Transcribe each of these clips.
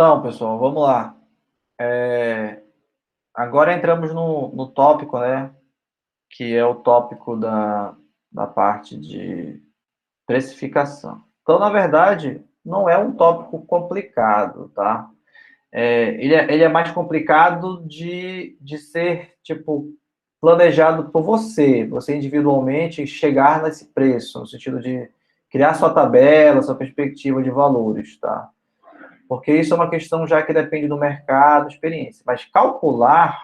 Então, pessoal, vamos lá. Agora entramos no tópico, né? Que é o tópico da parte de precificação. Então, na verdade, não é um tópico complicado, tá? Ele é mais complicado de ser, tipo, planejado por você individualmente chegar nesse preço, no sentido de criar sua tabela, sua perspectiva de valores, tá? Porque isso é uma questão já que depende do mercado, experiência. Mas calcular,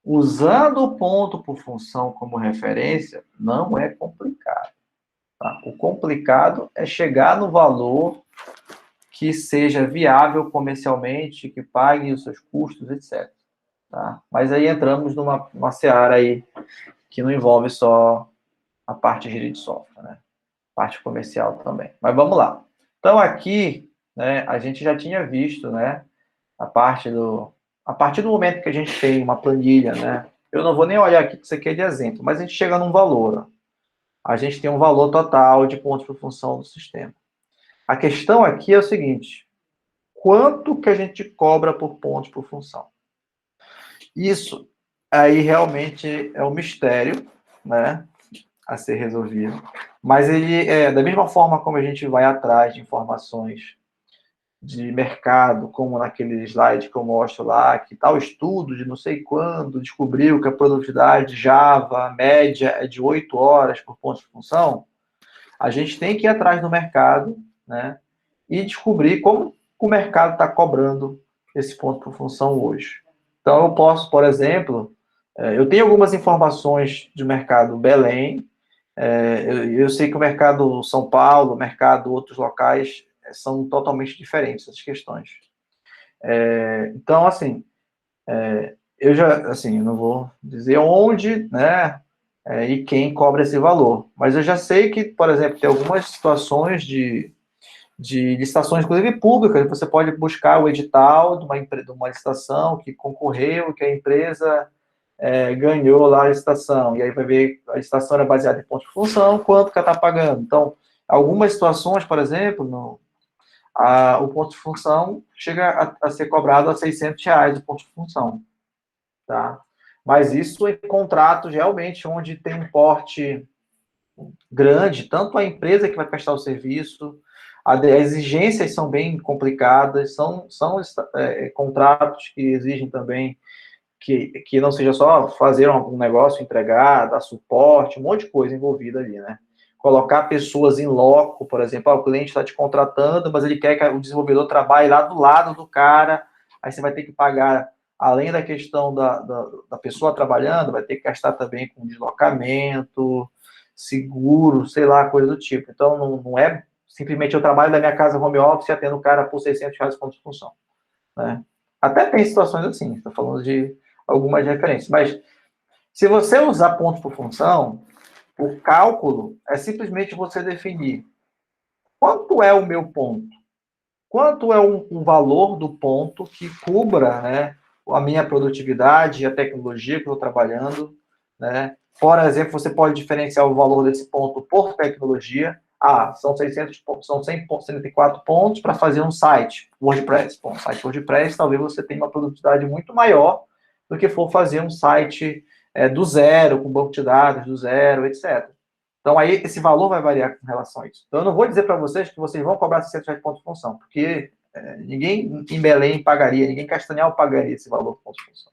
usando o ponto por função como referência, não é complicado. Tá? O complicado é chegar no valor que seja viável comercialmente, que pague os seus custos, etc. Tá? Mas aí entramos numa seara aí que não envolve só a parte de software, né? Parte comercial também. Mas vamos lá. Então aqui, né, a gente já tinha visto, né, a partir do momento que a gente tem uma planilha, né, eu não vou nem olhar aqui que isso aqui é de exemplo, mas a gente chega num valor. A gente tem um valor total de pontos por função do sistema. A questão aqui é o seguinte: quanto que a gente cobra por pontos por função? Isso aí realmente é um mistério, né, a ser resolvido. Mas ele é da mesma forma como a gente vai atrás de informações de mercado, como naquele slide que eu mostro lá, que tal estudo de não sei quando descobriu que a produtividade de Java média é de 8 horas por ponto de função, a gente tem que ir atrás do mercado, né, e descobrir como o mercado está cobrando esse ponto por função hoje. Então, eu posso, por exemplo, eu tenho algumas informações de mercado Belém, eu sei que o mercado São Paulo, o mercado outros locais, são totalmente diferentes essas questões. Então, assim, eu já, assim, não vou dizer onde, né, e quem cobra esse valor, mas eu já sei que, por exemplo, tem algumas situações de licitações, inclusive públicas, você pode buscar o edital de uma licitação que concorreu, que a empresa ganhou lá a licitação, e aí vai ver a licitação era baseada em ponto de função, quanto que ela está pagando. Então, algumas situações, por exemplo, o ponto de função chega a ser cobrado a R$ 600 o ponto de função, tá? Mas isso em contratos realmente onde tem um porte grande, tanto a empresa que vai prestar o serviço, as exigências são bem complicadas, são contratos que exigem também que não seja só fazer um negócio, entregar, dar suporte, um monte de coisa envolvida ali, né? Colocar pessoas em loco, por exemplo, o cliente está te contratando, mas ele quer que o desenvolvedor trabalhe lá do lado do cara, aí você vai ter que pagar, além da questão da pessoa trabalhando, vai ter que gastar também com deslocamento, seguro, sei lá, coisa do tipo. Então, não é simplesmente eu trabalho da minha casa home office e atendo o cara por R$ 600 ponto de função, né? Até tem situações assim, estou falando de algumas referências, mas se você usar ponto por função, o cálculo é simplesmente você definir quanto é o meu ponto, quanto é um valor do ponto que cubra, né, a minha produtividade, a tecnologia que eu estou trabalhando, né? Por exemplo, você pode diferenciar o valor desse ponto por tecnologia. São 600, são 104 pontos para fazer um site WordPress. Bom, site WordPress, talvez você tenha uma produtividade muito maior do que for fazer um site do zero, com banco de dados do zero, etc. Então, aí, esse valor vai variar com relação a isso. Então, eu não vou dizer para vocês que vocês vão cobrar 60 de ponto de função, porque ninguém em Belém pagaria, ninguém em Castanhal pagaria esse valor de ponto de função.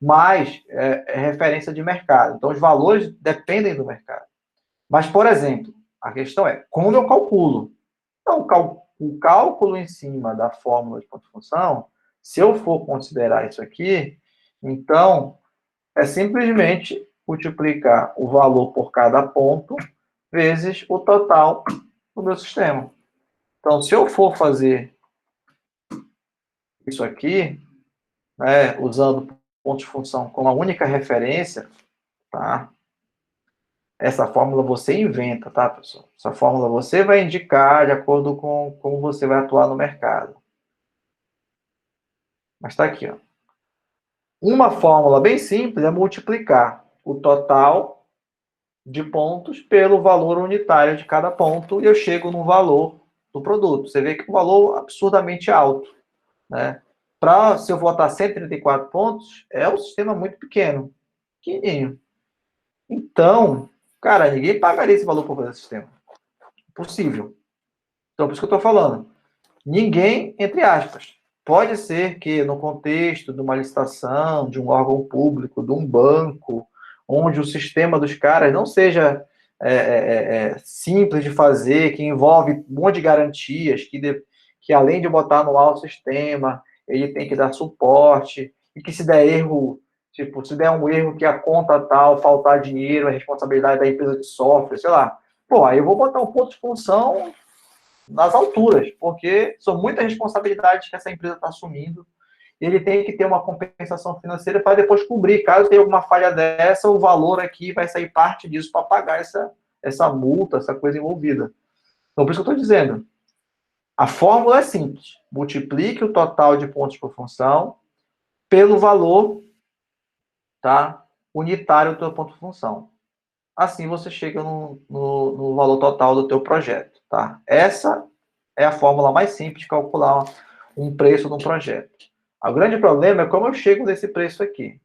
Mas é referência de mercado. Então, os valores dependem do mercado. Mas, por exemplo, a questão é como eu calculo. Então, o cálculo em cima da fórmula de ponto de função, se eu for considerar isso aqui, então, é simplesmente multiplicar o valor por cada ponto vezes o total do meu sistema. Então, se eu for fazer isso aqui, né, usando ponto de função como a única referência, tá? Essa fórmula você inventa, tá, pessoal? Essa fórmula você vai indicar de acordo com como você vai atuar no mercado. Mas está aqui, ó. Uma fórmula bem simples é multiplicar o total de pontos pelo valor unitário de cada ponto e eu chego no valor do produto. Você vê que é um valor absurdamente alto, né? Se eu votar 134 pontos, é um sistema muito pequeno, pequenininho. Então, cara, ninguém pagaria esse valor por fazer esse sistema. Impossível. Então, por isso que eu estou falando. Ninguém, entre aspas. Pode ser que no contexto de uma licitação, de um órgão público, de um banco, onde o sistema dos caras não seja simples de fazer, que envolve um monte de garantias, que além de botar no ar o sistema, ele tem que dar suporte, e que se der erro, tipo, se der um erro que a conta tal, faltar dinheiro, a responsabilidade da empresa de software, sei lá. Pô, aí eu vou botar um ponto de função nas alturas, porque são muitas responsabilidades que essa empresa está assumindo. E ele tem que ter uma compensação financeira para depois cobrir. Caso tenha alguma falha dessa, o valor aqui vai sair parte disso para pagar essa multa, essa coisa envolvida. Então, por isso que eu estou dizendo. A fórmula é simples. Multiplique o total de pontos por função pelo valor, tá, unitário do teu ponto por função. Assim você chega no valor total do teu projeto. Tá? Essa é a fórmula mais simples de calcular um preço de um projeto. O grande problema é como eu chego nesse preço aqui.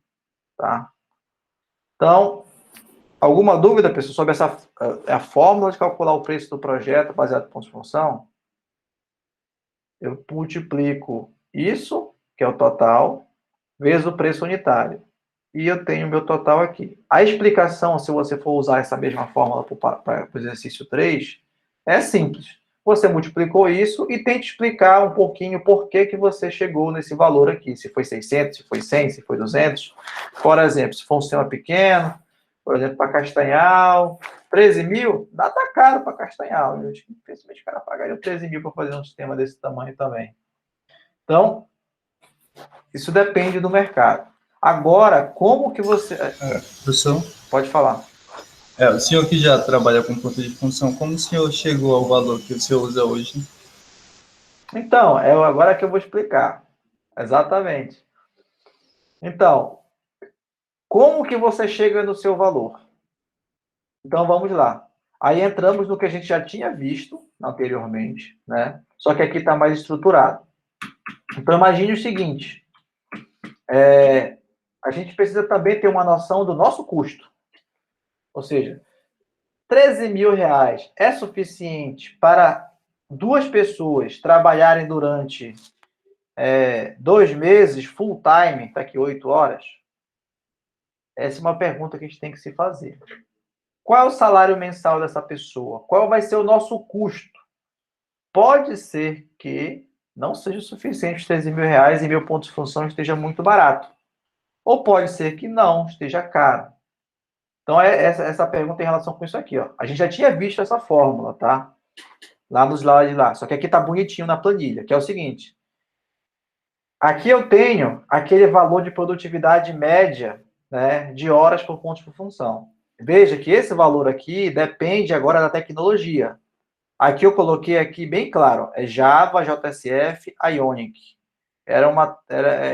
Tá? Então, alguma dúvida, pessoal, sobre a fórmula de calcular o preço do projeto baseado em pontos de função? Eu multiplico isso, que é o total, vezes o preço unitário. E eu tenho o meu total aqui. A explicação, se você for usar essa mesma fórmula para o exercício 3, é simples. Você multiplicou isso e tenta explicar um pouquinho por que você chegou nesse valor aqui. Se foi 600, se foi 100, se foi 200. Por exemplo, se for um sistema pequeno, por exemplo, para Castanhal, 13 mil, tá caro para Castanhal. Eu acho que infelizmente o cara pagaria 13 mil para fazer um sistema desse tamanho também. Então, isso depende do mercado. Agora, como que você... Professor? Pode falar. O senhor que já trabalha com ponto de função, como o senhor chegou ao valor que o senhor usa hoje? Então, é agora que eu vou explicar. Exatamente. Então, como que você chega no seu valor? Então, vamos lá. Aí entramos no que a gente já tinha visto anteriormente, né? Só que aqui está mais estruturado. Então, imagine o seguinte. A gente precisa também ter uma noção do nosso custo. Ou seja, 13 mil reais é suficiente para duas pessoas trabalharem durante 2 meses, full time, tá aqui 8 horas? Essa é uma pergunta que a gente tem que se fazer. Qual é o salário mensal dessa pessoa? Qual vai ser o nosso custo? Pode ser que não seja suficiente os 13 mil reais e meu ponto de função esteja muito barato. Ou pode ser que não, esteja caro. Então, essa pergunta em relação com isso aqui. Ó. A gente já tinha visto essa fórmula, tá? Lá nos slides lá. Só que aqui tá bonitinho na planilha, que é o seguinte. Aqui eu tenho aquele valor de produtividade média, né, de horas por ponto por função. Veja que esse valor aqui depende agora da tecnologia. Aqui eu coloquei aqui bem claro, é Java, JSF, Ionic.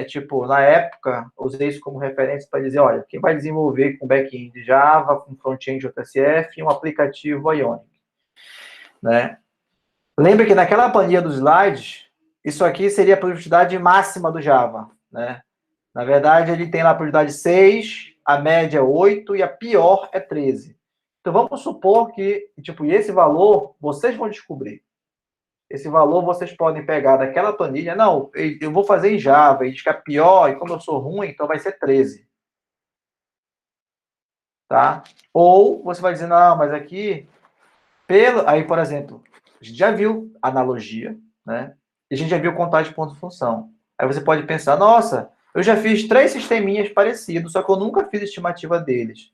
Tipo, na época, usei isso como referência para dizer, olha, quem vai desenvolver com back-end Java, com front-end JSF e um aplicativo Ionic, né? Lembra que naquela planilha dos slides, isso aqui seria a produtividade máxima do Java, né? Na verdade, ele tem lá a produtividade 6, a média é 8 e a pior é 13. Então, vamos supor que, tipo, esse valor, vocês vão descobrir. Esse valor vocês podem pegar daquela planilha. Não, eu vou fazer em Java, e fica pior, e como eu sou ruim, então vai ser 13. Tá? Ou você vai dizer, não, mas aqui, aí, por exemplo, a gente já viu analogia, né? E a gente já viu contagem de ponto de função. Aí você pode pensar, nossa, eu já fiz 3 sisteminhas parecidos, só que eu nunca fiz estimativa deles.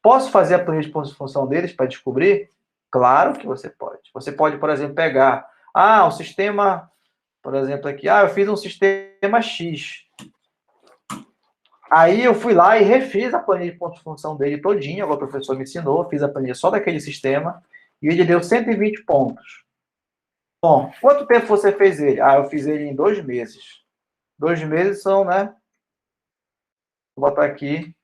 Posso fazer a planilha de pontos de função deles para descobrir? Claro que você pode. Você pode, por exemplo, pegar, o sistema, por exemplo, aqui, eu fiz um sistema X. Aí eu fui lá e refiz a planilha de pontos de função dele todinha, agora o professor me ensinou, fiz a planilha só daquele sistema, e ele deu 120 pontos. Bom, quanto tempo você fez ele? Eu fiz ele em 2 meses. 2 meses são, né? Vou botar aqui.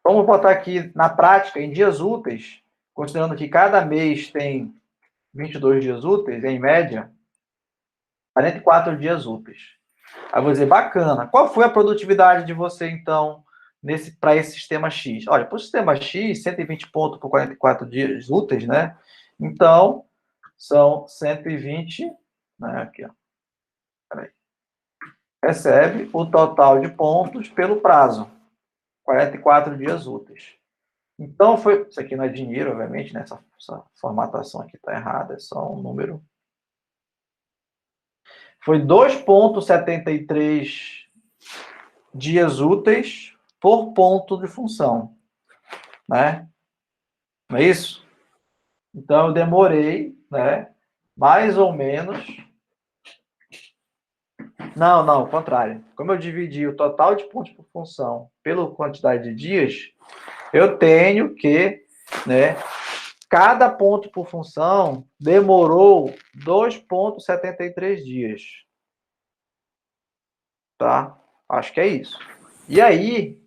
Vamos botar aqui na prática, em dias úteis, considerando que cada mês tem 22 dias úteis, em média, 44 dias úteis. Aí eu vou dizer, bacana. Qual foi a produtividade de você, então, para esse sistema X? Olha, para o sistema X, 120 pontos por 44 dias úteis, né? Então, são 120, né? Aqui, ó. Peraí. Recebe o total de pontos pelo prazo, 44 dias úteis. Então, isso aqui não é dinheiro, obviamente, né? Essa formatação aqui está errada, é só um número. Foi 2,73 dias úteis por ponto de função, né? Não é isso? Então, eu demorei, né? Mais ou menos... Não, ao contrário. Como eu dividi o total de pontos por função pela quantidade de dias, eu tenho que, né? Cada ponto por função demorou 2,73 dias. Tá? Acho que é isso. E aí,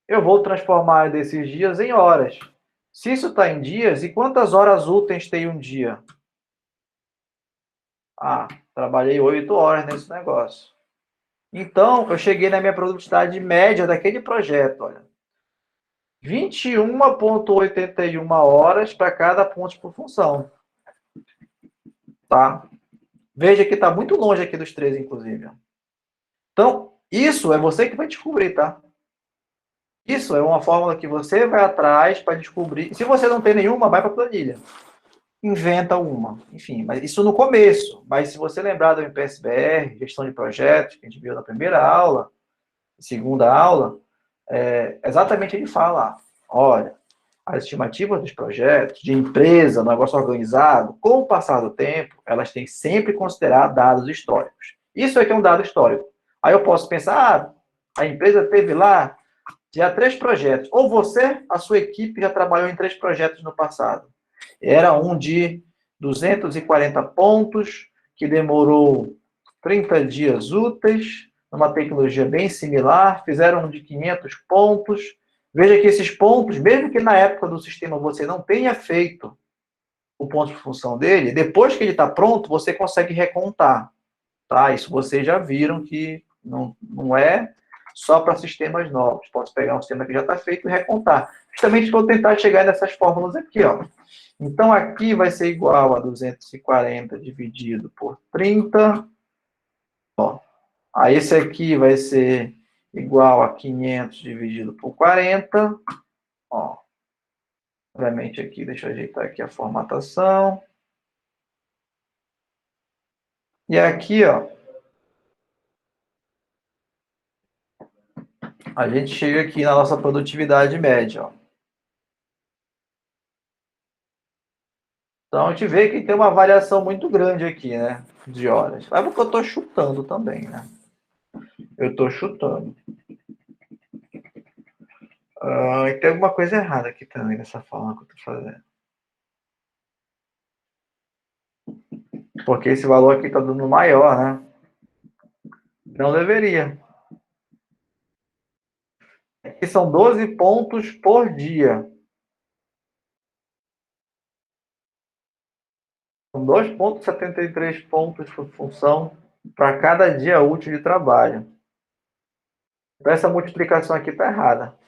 eu vou transformar desses dias em horas. Se isso está em dias, e quantas horas úteis tem um dia? Ah, trabalhei 8 horas nesse negócio. Então, eu cheguei na minha produtividade média daquele projeto, olha. 21,81 horas para cada ponto por função. Tá? Veja que está muito longe aqui dos 3, inclusive. Então, isso é você que vai descobrir, tá? Isso é uma fórmula que você vai atrás para descobrir. Se você não tem nenhuma, vai para a planilha. Inventa uma. Enfim, mas isso no começo. Mas se você lembrar do MPSBR, gestão de projetos, que a gente viu na primeira aula, segunda aula, exatamente ele fala, olha, as estimativas dos projetos, de empresa, negócio organizado, com o passar do tempo, elas têm sempre que considerar dados históricos. Isso aqui é um dado histórico. Aí eu posso pensar, a empresa teve lá já 3 projetos. Ou você, a sua equipe, já trabalhou em 3 projetos no passado. Era um de 240 pontos, que demorou 30 dias úteis, uma tecnologia bem similar, fizeram um de 500 pontos. Veja que esses pontos, mesmo que na época do sistema você não tenha feito o ponto de função dele, depois que ele está pronto, você consegue recontar. Tá? Isso vocês já viram que não é só para sistemas novos. Posso pegar um sistema que já está feito e recontar. Justamente para eu tentar chegar nessas fórmulas aqui, ó. Então, aqui vai ser igual a 240 dividido por 30. Ó. Aí, esse aqui vai ser igual a 500 dividido por 40. Ó. Obviamente, aqui, deixa eu ajeitar aqui a formatação. E aqui, ó, a gente chega aqui na nossa produtividade média, ó. Então, a gente vê que tem uma variação muito grande aqui, né? De horas. É porque eu estou chutando também, né? Eu estou chutando. E tem alguma coisa errada aqui também nessa forma que eu estou fazendo. Porque esse valor aqui está dando maior, né? Não deveria. Aqui são 12 pontos por dia. São 2,73 pontos por função para cada dia útil de trabalho. Então, essa multiplicação aqui está errada.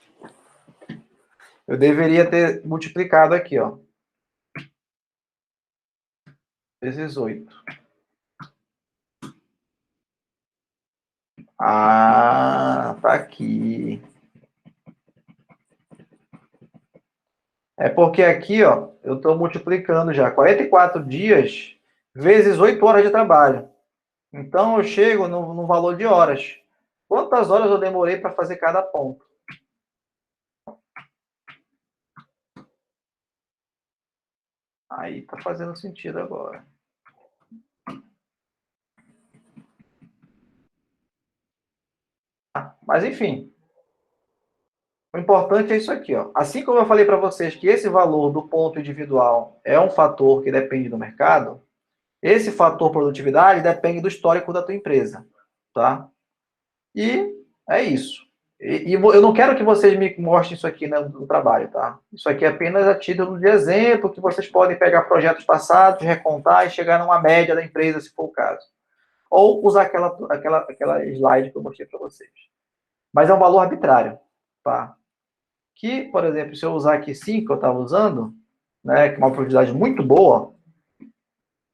Eu deveria ter multiplicado aqui, ó. Vezes 8. Ah, tá aqui. É porque aqui, ó, eu estou multiplicando já 44 dias vezes 8 horas de trabalho. Então, eu chego no valor de horas. Quantas horas eu demorei para fazer cada ponto? Aí tá fazendo sentido agora. Mas, enfim. O importante é isso aqui, ó. Assim como eu falei para vocês que esse valor do ponto individual é um fator que depende do mercado, esse fator produtividade depende do histórico da tua empresa, tá? E é isso. eu não quero que vocês me mostrem isso aqui, né, no trabalho, tá? Isso aqui é apenas a título de exemplo, que vocês podem pegar projetos passados, recontar e chegar numa média da empresa, se for o caso. Ou usar aquela slide que eu mostrei para vocês. Mas é um valor arbitrário, tá? Que, por exemplo, se eu usar aqui 5 que eu estava usando, né, que é uma probabilidade muito boa,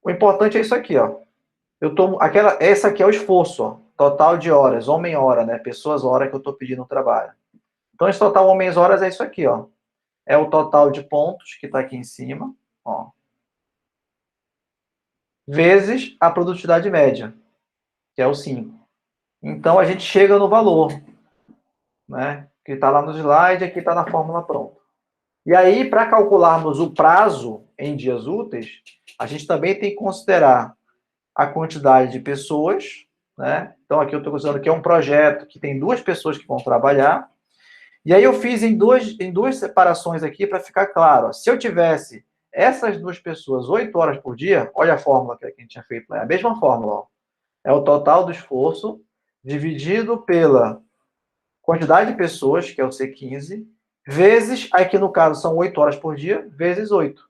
o importante é isso aqui, ó. Essa aqui é o esforço, ó, total de horas, homem-hora, né, pessoas-hora que eu estou pedindo no trabalho. Então, esse total homens-horas é isso aqui, ó. É o total de pontos que está aqui em cima, ó, vezes a produtividade média, que é o 5. Então, a gente chega no valor, né, que está lá no slide, aqui está na fórmula pronta. E aí, para calcularmos o prazo em dias úteis, a gente também tem que considerar a quantidade de pessoas, né? Então, aqui eu estou considerando que é um projeto que tem 2 pessoas que vão trabalhar. E aí eu fiz em duas separações aqui para ficar claro. Ó, se eu tivesse essas 2 pessoas 8 horas por dia, olha a fórmula que a gente tinha feito lá, é a mesma fórmula. Ó. É o total do esforço dividido pela quantidade de pessoas, que é o C15, vezes, aqui no caso são 8 horas por dia, vezes 8,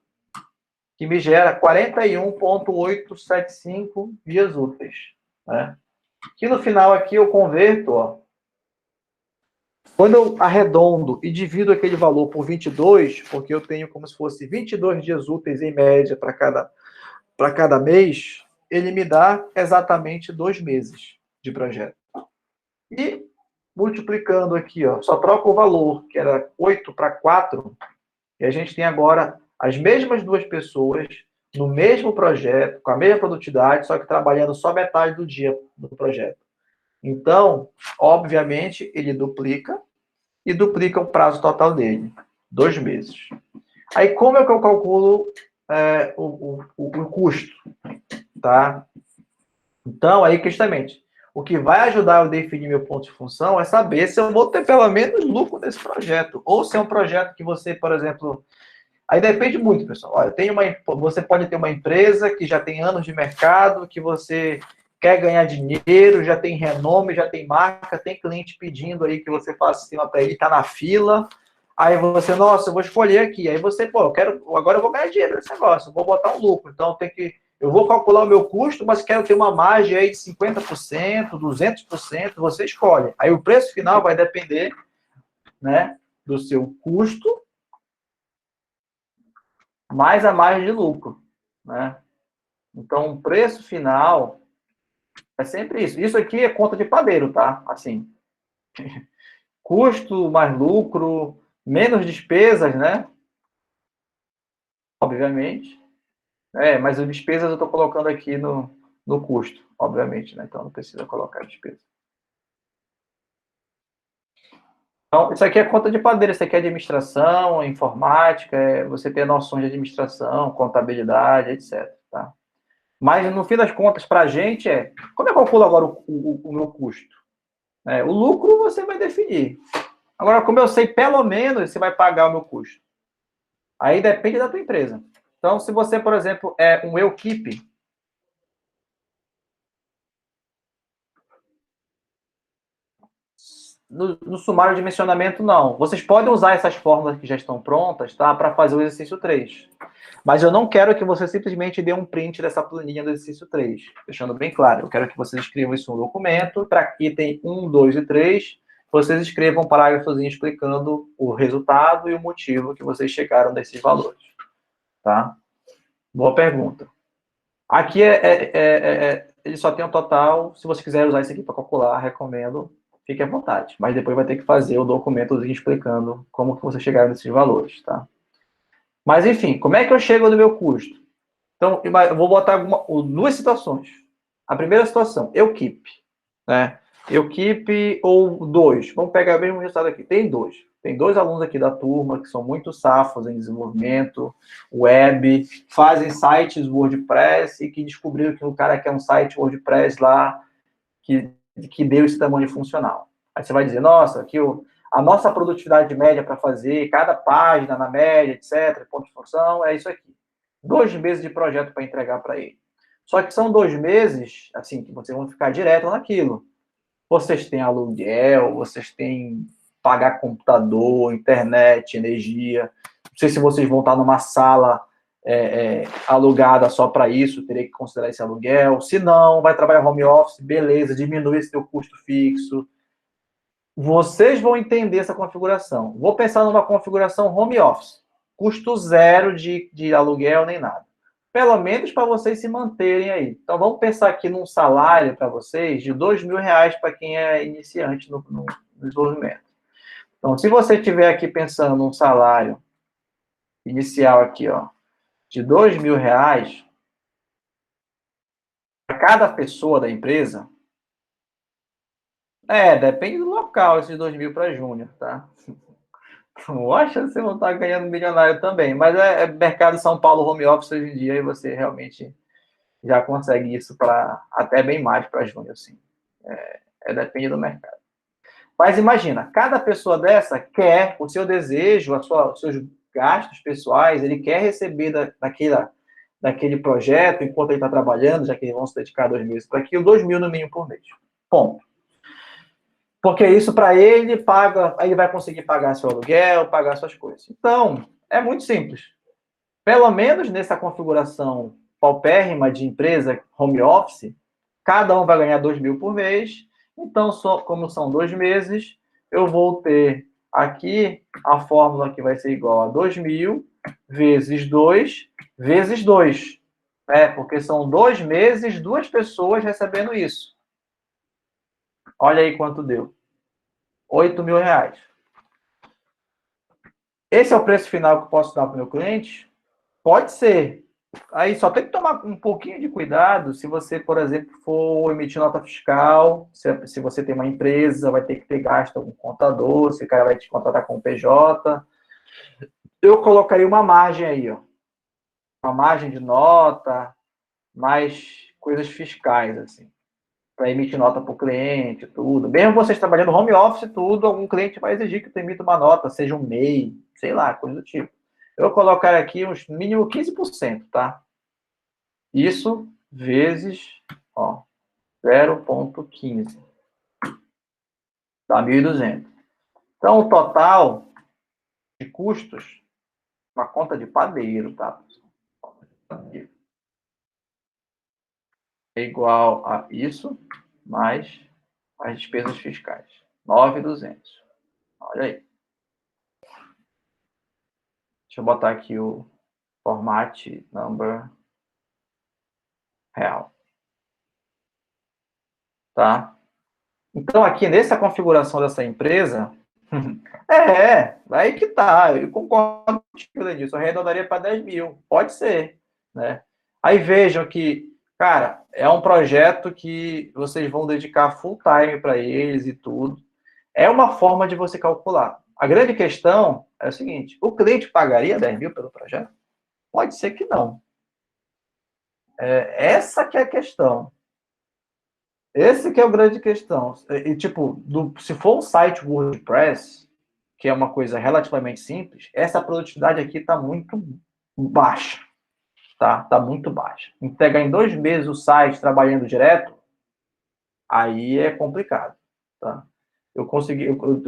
que me gera 41,875 dias úteis. Né? Que no final aqui eu converto, ó, quando eu arredondo e divido aquele valor por 22, porque eu tenho como se fosse 22 dias úteis em média para cada mês, ele me dá exatamente 2 meses de projeto. E multiplicando aqui, ó, só troca o valor, que era 8 para 4, e a gente tem agora as mesmas 2 pessoas no mesmo projeto, com a mesma produtividade, só que trabalhando só metade do dia no projeto. Então, obviamente, ele duplica e duplica o prazo total dele, 2 meses. Aí, como é que eu calculo o custo? Tá? Então, aí, justamente, o que vai ajudar eu a definir meu ponto de função é saber se eu vou ter pelo menos lucro nesse projeto. Ou se é um projeto que você, por exemplo... Aí depende muito, pessoal. Olha, você pode ter uma empresa que já tem anos de mercado, que você quer ganhar dinheiro, já tem renome, já tem marca, tem cliente pedindo aí que você faça sistema para ele, está na fila. Aí você, nossa, eu vou escolher aqui. Aí você, pô, agora eu vou ganhar dinheiro nesse negócio, vou botar um lucro. Então eu vou calcular o meu custo, mas quero ter uma margem aí de 50%, 200%, você escolhe. Aí o preço final vai depender, né, do seu custo mais a margem de lucro, né? Então, o preço final é sempre isso. Isso aqui é conta de padeiro, tá? Assim, custo mais lucro, menos despesas, né? Obviamente. Mas as despesas eu estou colocando aqui no custo, obviamente, né? Então, não precisa colocar despesa. Então, isso aqui é conta de padeiro, isso aqui é administração, informática, você ter noções de administração, contabilidade, etc. Tá? Mas, no fim das contas, para a gente como é que eu calculo agora o meu custo? O lucro você vai definir. Agora, como eu sei, pelo menos, você vai pagar o meu custo. Aí depende da tua empresa. Então, se você, por exemplo, é um equipe, no sumário de dimensionamento, não. Vocês podem usar essas fórmulas que já estão prontas, tá? Para fazer o exercício 3. Mas eu não quero que você simplesmente dê um print dessa planilha do exercício 3. Deixando bem claro, eu quero que vocês escrevam isso no documento. Para item 1, 2 e 3, vocês escrevam um parágrafozinho explicando o resultado e o motivo que vocês chegaram nesses valores. Tá? Boa pergunta. Aqui ele só tem um total. Se você quiser usar isso aqui para calcular, recomendo. Fique à vontade. Mas depois vai ter que fazer o documentozinho explicando como que você chegaram nesses valores, tá? Mas, enfim, como é que eu chego no meu custo? Então, eu vou botar duas situações. A primeira situação, eu keep. Né? Eu keep ou 2. Vamos pegar o mesmo resultado aqui. Tem 2. Tem 2 alunos aqui da turma que são muito safos em desenvolvimento, web, fazem sites WordPress e que descobriram que o cara quer um site WordPress lá que deu esse tamanho funcional. Aí você vai dizer, nossa, aqui a nossa produtividade média para fazer cada página na média, etc., ponto de função, é isso aqui. 2 meses de projeto para entregar para ele. Só que são 2 meses, assim, que vocês vão ficar direto naquilo. Vocês têm aluguel, vocês têm pagar computador, internet, energia. Não sei se vocês vão estar numa sala alugada só para isso, teria que considerar esse aluguel. Se não, vai trabalhar home office, beleza, diminui esse teu custo fixo. Vocês vão entender essa configuração. Vou pensar numa configuração home office. Custo zero de aluguel nem nada. Pelo menos para vocês se manterem aí. Então, vamos pensar aqui num salário para vocês de R$ 2.000 para quem é iniciante no desenvolvimento. Então, se você estiver aqui pensando num salário inicial aqui, ó, de R$ 2.000 para cada pessoa da empresa, depende do local, esses 2.000 para júnior, tá? Poxa, você não está ganhando milionário também, mas é mercado São Paulo home office hoje em dia e você realmente já consegue isso para até bem mais para júnior, assim. Depende do mercado. Mas imagina, cada pessoa dessa quer o seu desejo, os seus gastos pessoais, ele quer receber daquele projeto enquanto ele está trabalhando, já que eles vão se dedicar 2 meses para aquilo, 2.000 no mínimo por mês. Ponto. Porque isso para ele paga, aí ele vai conseguir pagar seu aluguel, pagar suas coisas. Então, é muito simples. Pelo menos nessa configuração paupérrima de empresa home office, cada um vai ganhar 2.000 por mês. Então, como são 2 meses, eu vou ter aqui a fórmula que vai ser igual a 2.000 vezes 2 vezes 2. Porque são 2 meses, 2 pessoas recebendo isso. Olha aí quanto deu. R$ 8.000. Esse é o preço final que eu posso dar para o meu cliente? Pode ser. Aí só tem que tomar um pouquinho de cuidado se você, por exemplo, for emitir nota fiscal, se você tem uma empresa, vai ter que ter gasto com contador, se o cara vai te contratar com PJ. Eu colocaria uma margem aí, ó. Uma margem de nota, mais coisas fiscais, assim, para emitir nota para o cliente, tudo. Mesmo vocês trabalhando home office, tudo, algum cliente vai exigir que tu emita uma nota, seja um MEI, sei lá, coisa do tipo. Eu vou colocar aqui uns mínimo 15%, tá? Isso vezes, ó, 0,15. Dá 1.200. Então, o total de custos, uma conta de padeiro, tá? É igual a isso, mais as despesas fiscais. 9.200. Olha aí. Deixa eu botar aqui o format number real. Tá? Então, aqui nessa configuração dessa empresa, aí que tá. Eu concordo com isso. Eu arredondaria para 10.000. Pode ser, né? Aí vejam que, cara, é um projeto que vocês vão dedicar full time para eles e tudo. É uma forma de você calcular. A grande questão é o seguinte: o cliente pagaria 10.000 pelo projeto? Pode ser que não. Essa que é a questão. Esse que é a grande questão. E, tipo, se for um site WordPress, que é uma coisa relativamente simples, essa produtividade aqui está muito baixa. Tá muito baixa. Entregar em 2 meses o site trabalhando direto, aí é complicado. Tá? Eu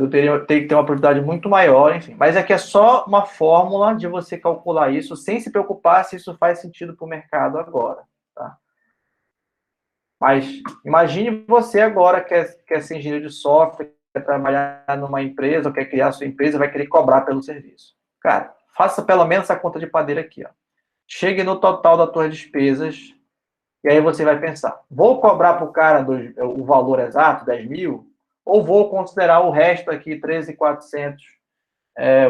teria que ter uma produtividade muito maior, enfim. Mas aqui é só uma fórmula de você calcular isso sem se preocupar se isso faz sentido para o mercado agora. Tá? Mas imagine você agora quer ser engenheiro de software, quer trabalhar numa empresa, ou quer criar a sua empresa, vai querer cobrar pelo serviço. Cara, faça pelo menos essa conta de padeiro aqui. Ó. Chegue no total das suas despesas, e aí você vai pensar, vou cobrar para o cara o valor exato, 10.000, ou vou considerar o resto aqui, 13.400,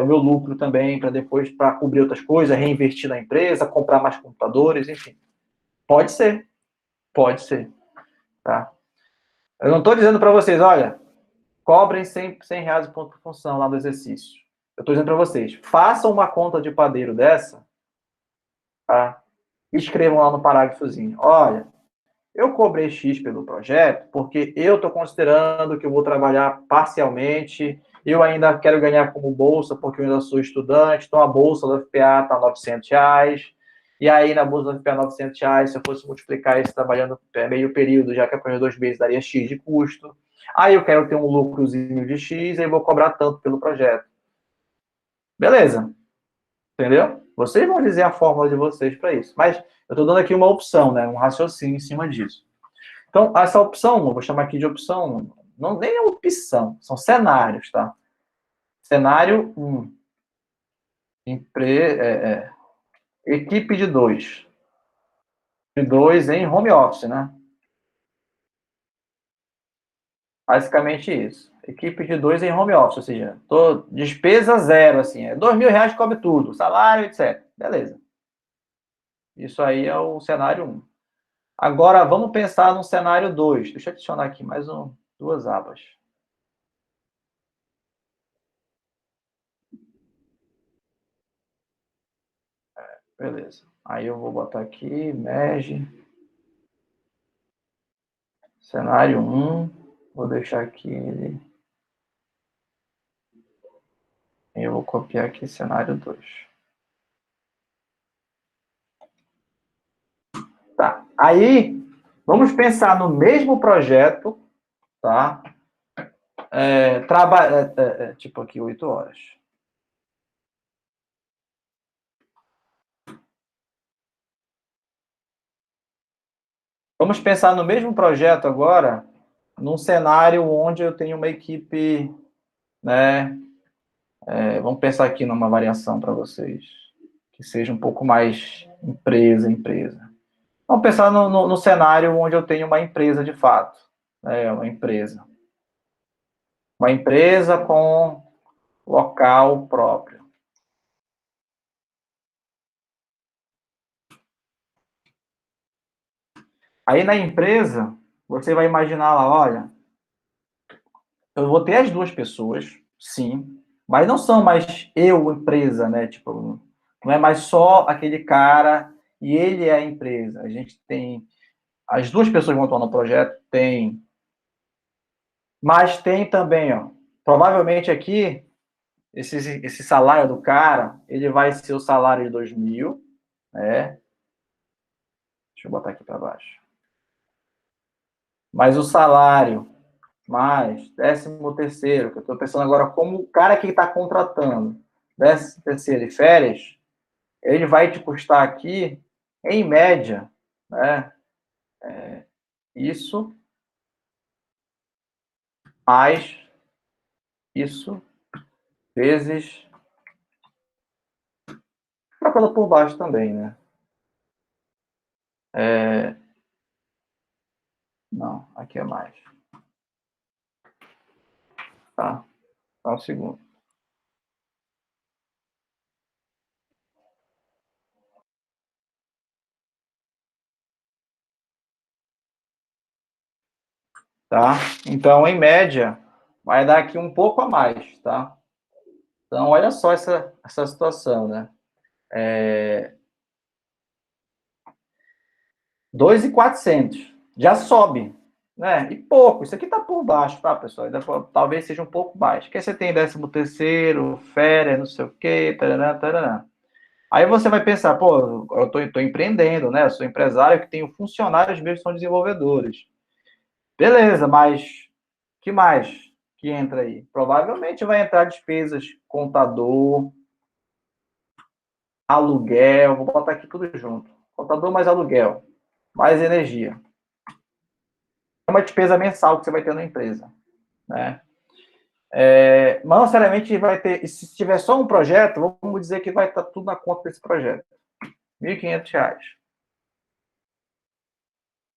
o meu lucro também, para depois, para cobrir outras coisas, reinvestir na empresa, comprar mais computadores, enfim. Pode ser. Tá? Eu não estou dizendo para vocês, olha, cobrem R$ 100 ponto por função lá do exercício. Eu estou dizendo para vocês, façam uma conta de padeiro dessa, tá? E escrevam lá no parágrafozinho, olha, eu cobrei X pelo projeto porque eu estou considerando que eu vou trabalhar parcialmente, eu ainda quero ganhar como bolsa porque eu ainda sou estudante, então a bolsa do FPA está R$ 900, e aí na bolsa do FPA R$ 900, se eu fosse multiplicar isso trabalhando meio período, já que é para 2 meses daria X de custo. Aí eu quero ter um lucrozinho de X, aí vou cobrar tanto pelo projeto. Beleza. Entendeu? Vocês vão dizer a fórmula de vocês para isso. Mas eu estou dando aqui uma opção, né? Um raciocínio em cima disso. Então, essa opção, eu vou chamar aqui de opção, não nem é opção, são cenários, tá? Cenário 1. Equipe de 2. De 2 em home office, né? Basicamente isso. Equipe de 2 em home office, ou seja, despesa zero, assim, é R$ 2.000 cobre tudo, salário, etc. Beleza. Isso aí é o cenário 1. Agora, vamos pensar no cenário 2. Deixa eu adicionar aqui mais duas abas. Beleza. Aí eu vou botar aqui, merge. Cenário 1. Vou deixar aqui ele. Eu vou copiar aqui cenário 2. Tá. Aí, vamos pensar no mesmo projeto, tá? Tipo aqui, 8 horas. Vamos pensar no mesmo projeto agora, num cenário onde eu tenho uma equipe, né? Vamos pensar aqui numa variação para vocês, que seja um pouco mais empresa. Vamos pensar no cenário onde eu tenho uma empresa de fato, né? Uma empresa. Uma empresa com local próprio. Aí na empresa, você vai imaginar lá, olha, eu vou ter as duas pessoas, sim, mas não são mais eu, empresa, né? Tipo, não é mais só aquele cara e ele é a empresa. A gente tem as duas pessoas que vão atuar no projeto, tem, mas tem também, ó, provavelmente aqui esse salário do cara, ele vai ser o salário de 2.000, né? Deixa eu botar aqui para baixo. Mas o salário mais 13º, que eu estou pensando agora como o cara que está contratando, 13º e férias, ele vai te custar aqui, em média, né? Isso mais isso vezes trocando por baixo também, né? Não, aqui é mais. Tá? Só um segundo. Tá? Então, em média, vai dar aqui um pouco a mais, tá? Então, olha só essa situação, né? 2.400. Já sobe, né? E pouco. Isso aqui está por baixo, tá, pessoal? Talvez seja um pouco baixo. Porque você tem 13º, férias, não sei o quê, tarará, tarará. Aí você vai pensar, pô, eu tô empreendendo, né? Eu sou empresário que tenho funcionários meus que são desenvolvedores. Beleza, mas que mais que entra aí? Provavelmente vai entrar despesas, contador, aluguel, vou botar aqui tudo junto. Contador mais aluguel, mais energia. É uma despesa mensal que você vai ter na empresa, né? Mas não necessariamente vai ter, se tiver só um projeto, vamos dizer que vai estar tudo na conta desse projeto. R$ 1.500.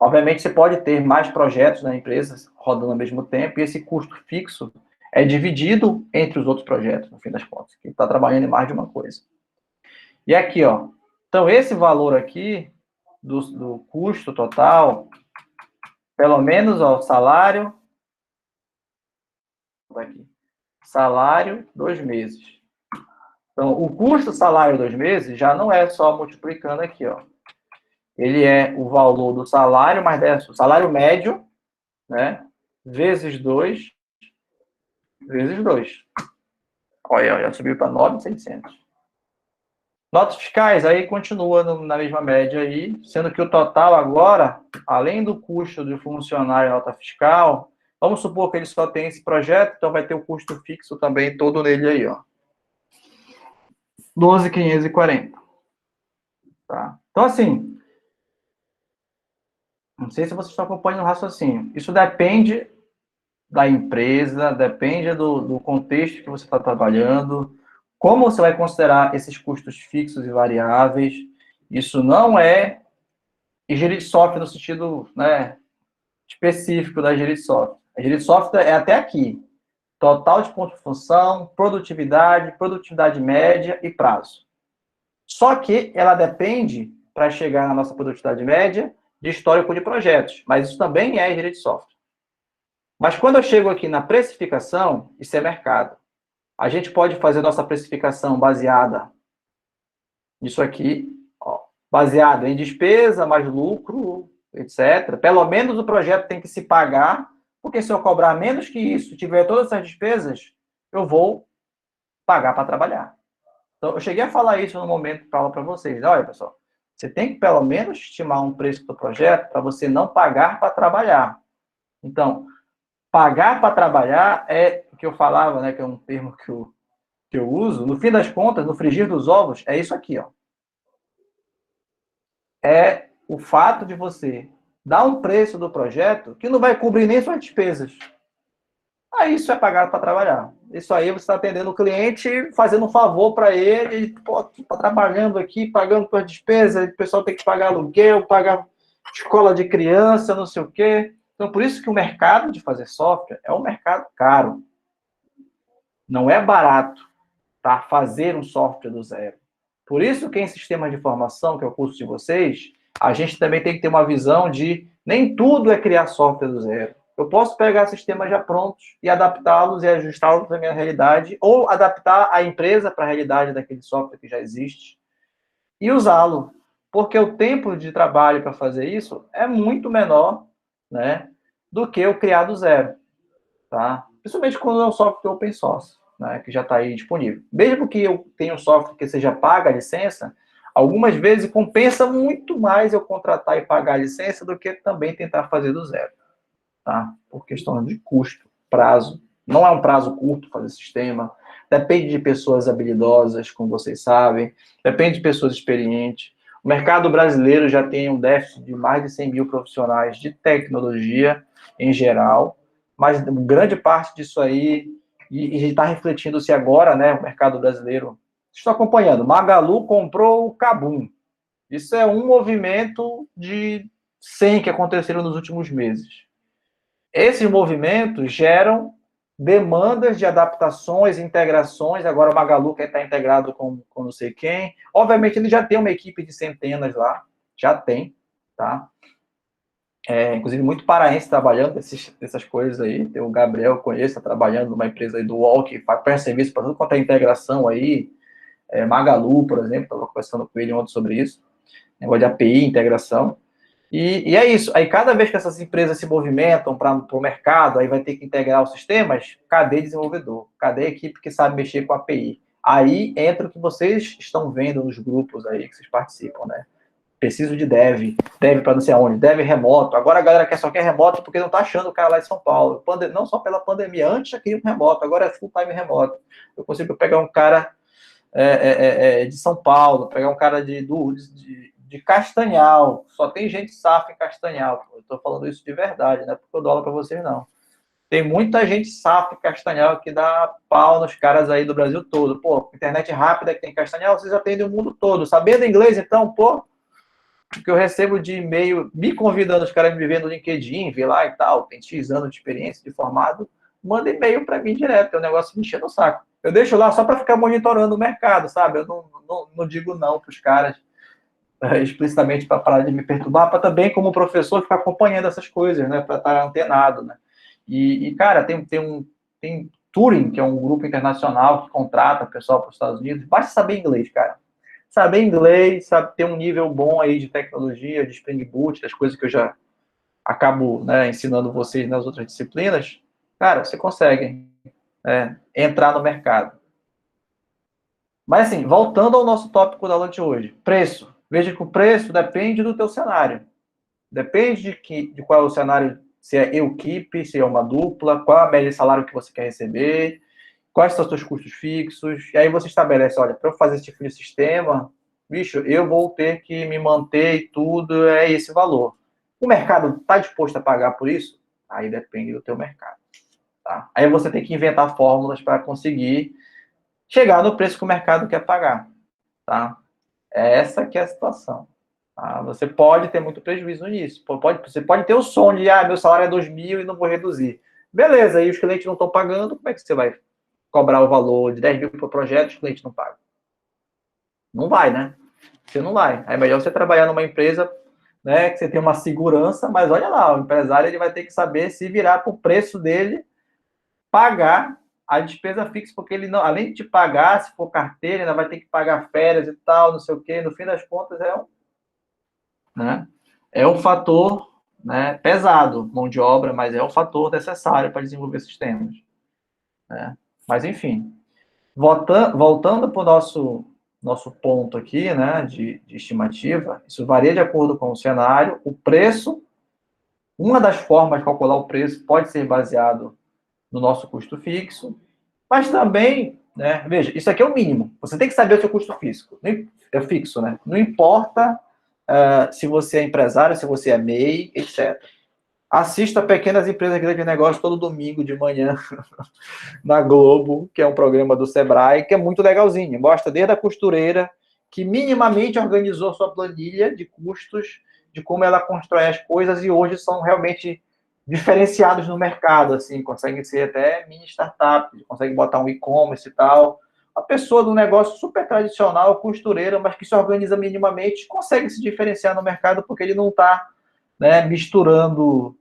Obviamente, você pode ter mais projetos na empresa rodando ao mesmo tempo, e esse custo fixo é dividido entre os outros projetos, no fim das contas, que está trabalhando em mais de uma coisa. E aqui, ó, então esse valor aqui do custo total, pelo menos, ó, salário, aqui, salário 2 meses. Então, o custo salário 2 meses já não é só multiplicando aqui, ó. Ele é o valor do salário, mais o salário médio, né? Vezes 2, vezes 2. Olha, já subiu para 9.600. Notas fiscais, aí continua na mesma média aí, sendo que o total agora, além do custo do funcionário e nota fiscal, Vamos supor que ele só tem esse projeto, então vai ter o custo fixo também todo nele aí, ó. 12.540. Tá? Então, assim, não sei se vocês estão acompanhando o raciocínio. Isso depende da empresa, depende do contexto que você está trabalhando, como você vai considerar esses custos fixos e variáveis. Isso não é engenharia de software no sentido, né, específico da engenharia de software. A engenharia de software é até aqui. Total de ponto de função, produtividade, produtividade média e prazo. Só que ela depende, para chegar na nossa produtividade média, de histórico de projetos. Mas isso também é engenharia de software. Mas quando eu chego aqui na precificação, isso é mercado. A gente pode fazer nossa precificação baseada nisso aqui, ó, baseado em despesa, mais lucro, etc. Pelo menos o projeto tem que se pagar, porque se eu cobrar menos que isso, tiver todas essas despesas, eu vou pagar para trabalhar. Então, eu cheguei a falar isso no momento que falo para vocês. Olha, pessoal, você tem que pelo menos estimar um preço do projeto para você não pagar para trabalhar. Então, pagar para trabalhar é o que eu falava, né, que é um termo que eu uso. No fim das contas, no frigir dos ovos, é isso aqui, ó. É o fato de você dar um preço do projeto que não vai cobrir nem suas despesas. Aí isso é pagar para trabalhar. Isso aí você está atendendo o cliente, fazendo um favor para ele, pô, está trabalhando aqui, pagando suas despesas, o pessoal tem que pagar aluguel, pagar escola de criança, não sei o quê. Então, por isso que o mercado de fazer software é um mercado caro. Não é barato, tá? Fazer um software do zero. Por isso que em sistemas de informação, que é o curso de vocês, a gente também tem que ter uma visão de nem tudo é criar software do zero. Eu posso pegar sistemas já prontos e adaptá-los e ajustá-los à minha realidade, ou adaptar a empresa para a realidade daquele software que já existe e usá-lo. Porque o tempo de trabalho para fazer isso é muito menor, né, do que o criar do zero. Tá? Principalmente quando é um software open source, né, que já está aí disponível. Mesmo que eu tenha um software que seja paga a licença, algumas vezes compensa muito mais eu contratar e pagar a licença do que também tentar fazer do zero. Tá? Por questão de custo, prazo. Não é um prazo curto fazer sistema. Depende de pessoas habilidosas, como vocês sabem. Depende de pessoas experientes. O mercado brasileiro já tem um déficit de mais de 100 mil profissionais de tecnologia em geral, mas grande parte disso aí, e está refletindo-se agora, né, o mercado brasileiro. Estou acompanhando. Magalu comprou o Kabum. Isso é um movimento de 100 que aconteceram nos últimos meses. Esses movimentos geram demandas de adaptações, integrações. Agora o Magalu quer estar integrado com não sei quem. Obviamente, ele já tem uma equipe de centenas lá. Já tem, tá? Inclusive, muito paraense trabalhando dessas coisas aí. Tem o Gabriel, conheço, está trabalhando numa empresa aí do UOL, que faz serviço para tudo quanto é integração aí. Magalu, por exemplo, estava conversando com ele ontem sobre isso. Negócio de API, integração. E é isso. Aí, cada vez que essas empresas se movimentam para o mercado, aí vai ter que integrar os sistemas, cadê desenvolvedor? Cadê a equipe que sabe mexer com a API? Aí entra o que vocês estão vendo nos grupos aí que vocês participam, né? Preciso de dev para não sei aonde, dev remoto. Agora a galera só quer remoto porque não está achando o cara lá em São Paulo. Não só pela pandemia, antes já queria um remoto, agora é full time remoto. Eu consigo pegar um cara de São Paulo, pegar um cara de Castanhal, só tem gente safra em Castanhal. Eu estou falando isso de verdade, não é porque eu dou aula para vocês, não. Tem muita gente safra em Castanhal que dá pau nos caras aí do Brasil todo. Pô, internet rápida que tem em Castanhal, vocês atendem o mundo todo. Sabendo inglês, então, pô, o que eu recebo de e-mail me convidando os caras a me ver no LinkedIn, ver lá e tal, tem X anos de experiência, de formado, manda e-mail para mim direto, é um negócio me enchendo o saco. Eu deixo lá só para ficar monitorando o mercado, sabe? Eu não digo não para os caras explicitamente para parar de me perturbar, para também, como professor, ficar acompanhando essas coisas, né? Para estar antenado, né? Cara, tem Turing, que é um grupo internacional que contrata pessoal para os Estados Unidos. Basta saber inglês, cara. Saber inglês, sabe, ter um nível bom aí de tecnologia, de Spring Boot, das coisas que eu já acabo, né, ensinando vocês nas outras disciplinas, cara, você consegue entrar no mercado. Mas assim, voltando ao nosso tópico da aula de hoje, preço. Veja que o preço depende do teu cenário. Depende de qual é o cenário Se é equipe, se é uma dupla, qual a média de salário que você quer receber, quais são os seus custos fixos, e aí você estabelece, olha, para eu fazer esse tipo de sistema, bicho, eu vou ter que me manter e tudo, é esse valor. O mercado está disposto a pagar por isso? Aí depende do teu mercado. Tá? Aí você tem que inventar fórmulas para conseguir chegar no preço que o mercado quer pagar. Tá? É essa que é a situação. Tá? Você pode ter muito prejuízo nisso. Você pode ter o sonho de, meu salário é 2.000 e não vou reduzir. Beleza, aí os clientes não estão pagando, como é que você vai cobrar o valor de 10.000 por projeto e os clientes não pagam? Não vai, né? Você não vai. É melhor você trabalhar numa empresa, né, que você tem uma segurança, mas olha lá, o empresário ele vai ter que saber se virar para o preço dele pagar a despesa fixa, porque ele não, além de te pagar, se for carteira, ainda vai ter que pagar férias e tal, não sei o quê. No fim das contas, né, é um fator, né, pesado, mão de obra, mas é um fator necessário para desenvolver sistemas. Né? Mas, enfim, voltando para o nosso ponto aqui, né, de estimativa, isso varia de acordo com o cenário, o preço, uma das formas de calcular o preço pode ser baseado no nosso custo fixo, mas também, né, veja, isso aqui é o mínimo, você tem que saber o seu custo fixo, é fixo, né, não importa se você é empresário, se você é MEI, etc. Assista Pequenas Empresas Grandes Negócios todo domingo de manhã na Globo, que é um programa do Sebrae, que é muito legalzinho. Mostra desde a costureira, que minimamente organizou sua planilha de custos, de como ela constrói as coisas, e hoje são realmente diferenciados no mercado, assim, conseguem ser até mini startups, conseguem botar um e-commerce e tal. A pessoa do negócio super tradicional, costureira, mas que se organiza minimamente, consegue se diferenciar no mercado porque ele não está, né, misturando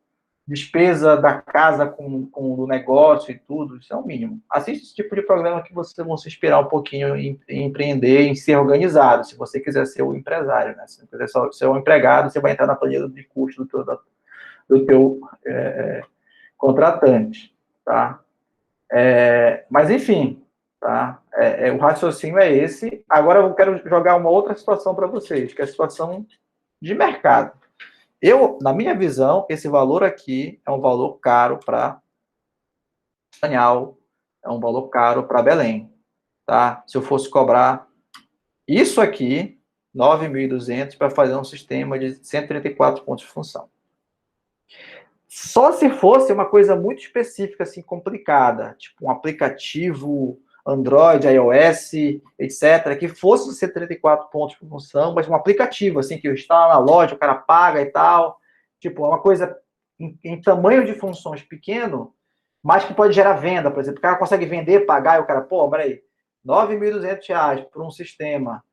despesa da casa com o negócio e tudo, isso é o mínimo. Assiste esse tipo de programa que vocês vão se inspirar um pouquinho em empreender, em ser organizado, se você quiser ser o empresário, né? Se você quiser ser o empregado, você vai entrar na planilha de custo do teu contratante, tá? Mas, enfim, tá? O raciocínio é esse. Agora eu quero jogar uma outra situação para vocês, que é a situação de mercado. Na minha visão, esse valor aqui é um valor caro para Daniel, é um valor caro para Belém, tá? Se eu fosse cobrar isso aqui, 9.200 para fazer um sistema de 134 pontos de função. Só se fosse uma coisa muito específica, assim, complicada, tipo um aplicativo Android, iOS, etc., que fosse 134 pontos de função, mas um aplicativo, assim, que eu instalo na loja, o cara paga e tal, tipo, é uma coisa em tamanho de funções pequeno, mas que pode gerar venda, por exemplo. O cara consegue vender, pagar, e o cara, pô, peraí, R$ 9.200 por um sistema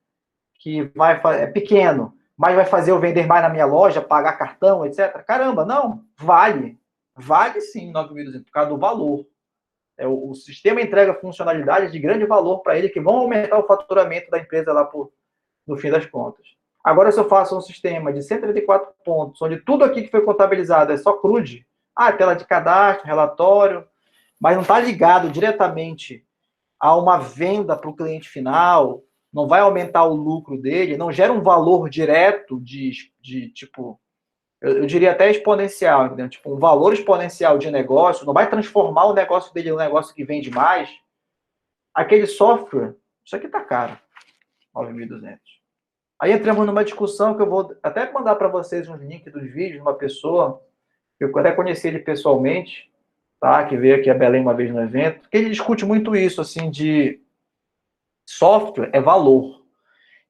que é pequeno, mas vai fazer eu vender mais na minha loja, pagar cartão, etc. Caramba, não, vale. Vale sim 9.200 por causa do valor. O sistema entrega funcionalidades de grande valor para ele que vão aumentar o faturamento da empresa lá no fim das contas. Agora, se eu faço um sistema de 134 pontos, onde tudo aqui que foi contabilizado é só crude, tela de cadastro, relatório, mas não está ligado diretamente a uma venda para o cliente final, não vai aumentar o lucro dele, não gera um valor direto de tipo, eu diria até exponencial, entendeu? Tipo, um valor exponencial de negócio, não vai transformar o negócio dele em um negócio que vende mais. Aquele software, isso aqui tá caro, 9.200. Aí entramos numa discussão que eu vou até mandar para vocês um link dos vídeos de uma pessoa, eu até conheci ele pessoalmente, tá? Que veio aqui a Belém uma vez no evento, que ele discute muito isso, assim, de software é valor.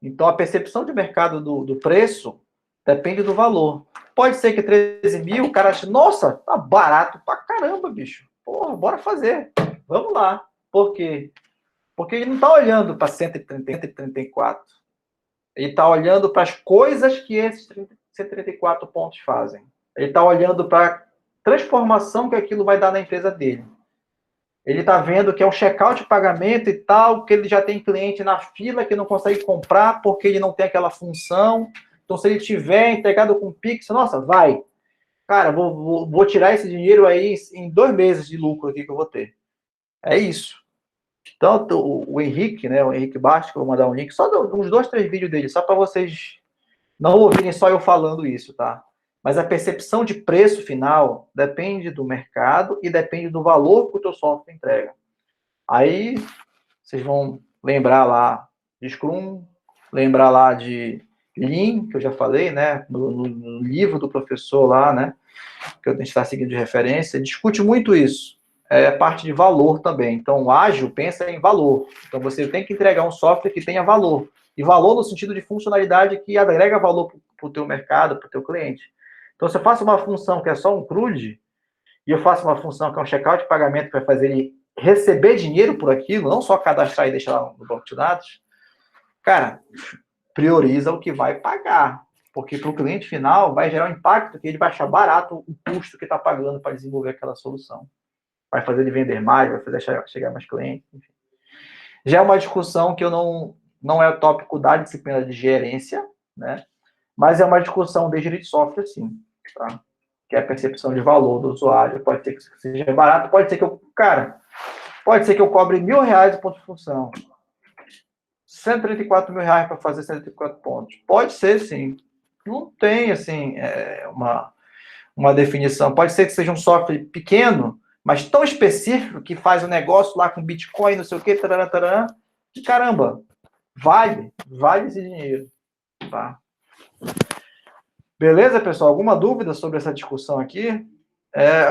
Então, a percepção de mercado do preço depende do valor. Pode ser que 13 mil, o cara ache, nossa, tá barato pra caramba, bicho. Porra, bora fazer. Vamos lá. Por quê? Porque ele não está olhando para 134. Ele está olhando para as coisas que esses 134 pontos fazem. Ele está olhando para a transformação que aquilo vai dar na empresa dele. Ele está vendo que é um check-out de pagamento e tal, que ele já tem cliente na fila que não consegue comprar porque ele não tem aquela função. Então, se ele tiver integrado com o Pix, nossa, vai. Cara, vou tirar esse dinheiro aí em 2 meses de lucro aqui que eu vou ter. É isso. Então, o Henrique, né, o Henrique Bastos, que eu vou mandar um link, só uns 2, 3 vídeos dele, só para vocês não ouvirem só eu falando isso, tá? Mas a percepção de preço final depende do mercado e depende do valor que o teu software entrega. Aí vocês vão lembrar lá de Scrum, lembrar lá de Lean, que eu já falei, né, no livro do professor lá, né, que a gente está seguindo de referência, discute muito isso. É a parte de valor também. Então, o ágil pensa em valor. Então, você tem que entregar um software que tenha valor. E valor no sentido de funcionalidade que agrega valor para o teu mercado, para o teu cliente. Então, se eu faço uma função que é só um CRUD, e eu faço uma função que é um checkout de pagamento que vai fazer ele receber dinheiro por aquilo, não só cadastrar e deixar lá no banco de dados, cara, prioriza o que vai pagar. Porque para o cliente final vai gerar um impacto que ele vai achar barato o custo que está pagando para desenvolver aquela solução. Vai fazer ele vender mais, vai fazer chegar mais clientes, enfim. Já é uma discussão que eu não é o tópico da disciplina de gerência, né? Mas é uma discussão de engenharia de software, sim, tá? Que é a percepção de valor do usuário. Pode ser que seja barato, pode ser que pode ser que eu cobre R$1.000 de ponto de função. R$134 mil para fazer 134 pontos. Pode ser, sim. Não tem, assim, uma definição. Pode ser que seja um software pequeno, mas tão específico que faz um negócio lá com Bitcoin, não sei o quê, tarará, tarará, que caramba, vale esse dinheiro, tá? Beleza, pessoal? Alguma dúvida sobre essa discussão aqui?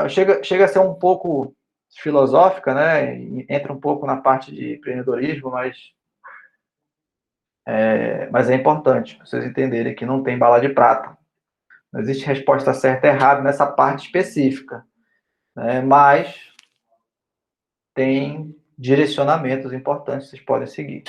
Chega a ser um pouco filosófica, né? Entra um pouco na parte de empreendedorismo, mas é importante vocês entenderem que não tem bala de prata. Não existe resposta certa e errada nessa parte específica, né? Mas tem direcionamentos importantes que vocês podem seguir.